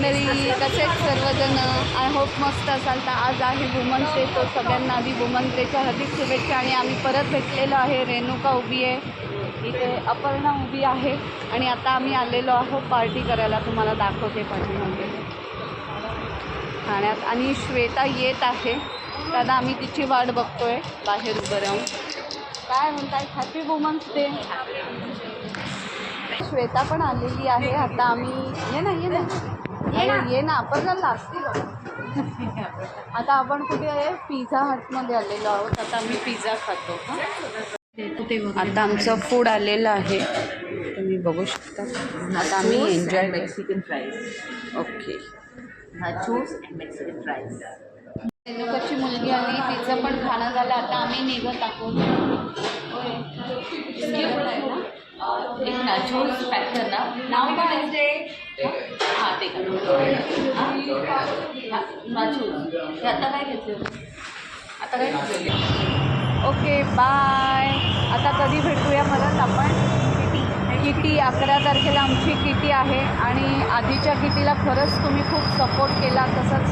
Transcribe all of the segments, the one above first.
मंडळी, कसेच सर्वजण. I hope मस्त असाल. तर आज आहे वुमन्स डे, तो सगळ्यांना आधी वुमन्स डेच्या हार्दिक शुभेच्छा. आणि आम्ही परत भेटलेलो आहे. रेणुका उभी आहे इथे, अपर्णा उभी आहे आणि आता आम्ही आलेलो आहोत पार्टी करायला. तुम्हाला दाखवते पार्टीमध्ये ठाण्यात. आणि श्वेता येत आहे, दादा आम्ही तिची वाट बघतोय बाहेर उभं राहून. काय म्हणताय? Happy women's day. श्वेता पण आलेली आहे. आता आम्ही ये ना अपर्णाला असते का. आता आपण कुठे आहे? पिझ्झा हटमध्ये आलेलो आहोत. आता आम्ही पिझ्झा खातो. आता आमचं फूड आलेलं आहे, तुम्ही बघू शकता. आता आम्ही enjoy Mexican fries. Okay. nachos and Mexican fries. रेणुकाची मुलगी आली, तिचं पण खाणं झालं. आता आम्ही निघत आहोत. एक nachos पॅक करणार. नाव काय आहे? हां ते का nachos. हे आता काय घेतलं? आता काय घेतलं? Okay bye. आता कधी भेटूया परत आपण. किटी 11 तारखेला आमची किटी आहे. आणि आधीच्या किटीला खरंच तुम्ही खूप सपोर्ट केला, तसंच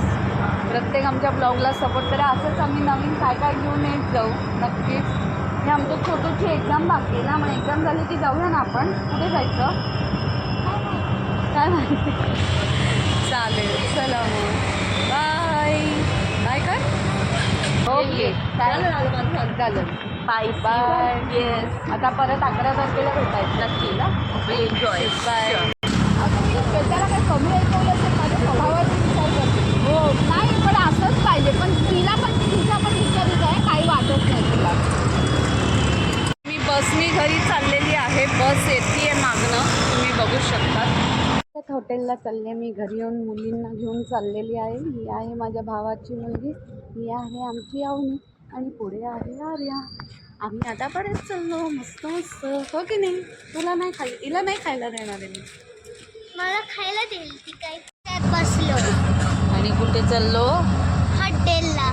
प्रत्येक आमच्या ब्लॉगला सपोर्ट करा. असंच आम्ही नवीन काय काय घेऊन येत जाऊ नक्कीच. हे आमच्या छोटूची एक्झाम बाकी आहे ना, मग एक्झाम झाली की जाऊया ना आपण. कुठे जायचं काय माहिती. चालेल, चला मग बाय. बाय कर. ओके चालेल. Bye bye. येस. आता परत 11 तारखेला भेटायचं नक्की ना. एन्जॉय. बाय. त्याला काही कमी ऐकवलं असेल माझ्या स्वभावाचा विचार करते. हो नाही, पण असंच पाहिजे. पण तिला पण तिचा पण विचारच आहे, काही वाटत नाही तिला. मी बसनी घरी चाललेली आहे. बस येते मागणं, तुम्ही बघू शकता. हॉटेलला चालले मी. घरी येऊन मुलींना घेऊन चाललेली आहे. ही आहे माझ्या भावाची मुलगी, ही आहे आमची अवनी आणि पुढे आहे आर्या. आम्ही आता परत चाललो मस्त मस्त. हो की नाही? तुला नाही हिला नाही खायला देणार आहे मी. मला खायला देईल ती. काय बसलो आणि कुठे चाललो? हॉटेलला.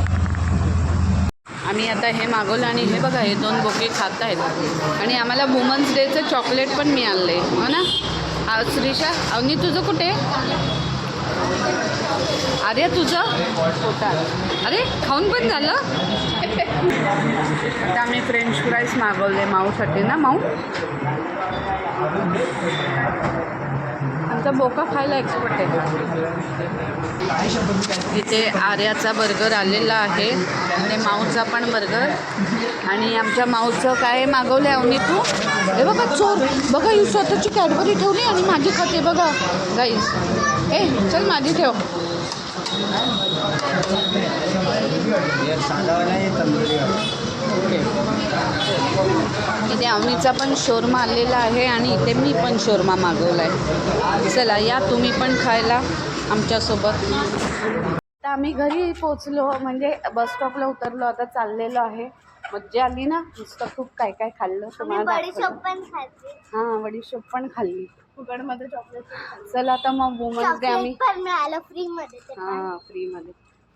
आम्ही आता हे मागवलं आणि हे बघा, हे 2 बोके खात आहेत. आणि आम्हाला वुमन्स डेचं चॉकलेट पण मिळालं आहे, हो ना. श्रीषा, अवनी तुझं कुठे? अरे तुझं पोटा. अरे खाऊन पण झालं. आता आम्ही फ्रेंच फ्राईज मागवले माऊसाठी ना. माऊ आमचा बोका खायला एक्सपर्ट आहे. इथे आर्याचा बर्गर आलेला आहे आणि माऊचा पण बर्गर. आणि आमच्या माऊचं काय मागवलं आहे अवनी तू? हे बघा चोर बघा, ही स्वतःची कॅडबरी ठेवली आणि माझी खाते बघा गाईस. ए चल माझी ठेव. इथे अवनीचा पण शोरमा आलेला आहे आणि इथे मी पण शोरमा मागवला आहे. चला या तुम्ही पण खायला आमच्यासोबत. आता आम्ही घरी पोचलो, म्हणजे बसस्टॉपला उतरलो. आता चाललेलो आहे. मज्जा आली ना, नुसतं खूप काय काय खाल्लं तुम्हाला. बडीशोप पण खाते. हां बडीशोप पण खाल्ली. फुकटमध्ये चॉकलेट. चला आता मग वुमन्स डे आम्ही मिळालं फ्रीमध्ये. हां फ्रीमध्ये.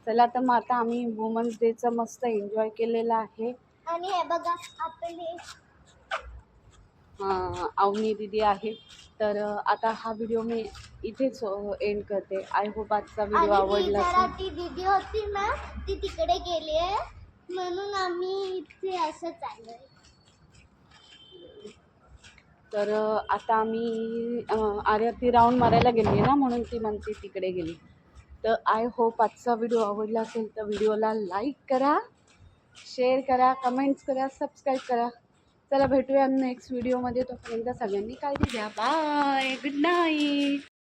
चला तर मग आता आम्ही वुमन्स डेचं मस्त एन्जॉय केलेलं आहे. आणि हे बघा आपले अवनी दीदी आहे. तर आता हा व्हिडिओ मी इथेच एंड करते. आय होप आजचा व्हिडिओ आवडला असेल. ती दीदी होती ना, ती तिकडे गेली आहे म्हणून आम्ही इथे असं चाललोय. तर आता आम्ही आर्या ती राऊंड मारायला गेली आहे ना, म्हणून ती म्हणते तिकडे गेली. तर आय होप आजचा व्हिडिओ आवडला असेल तर व्हिडिओला लाईक करा, शेअर करा, कमेंट्स करा, सबस्क्राईब करा. चला भेटूया नेक्स्ट व्हिडिओमध्ये. तोपर्यंत सगळ्यांनी काळजी घ्या. Bye, good night.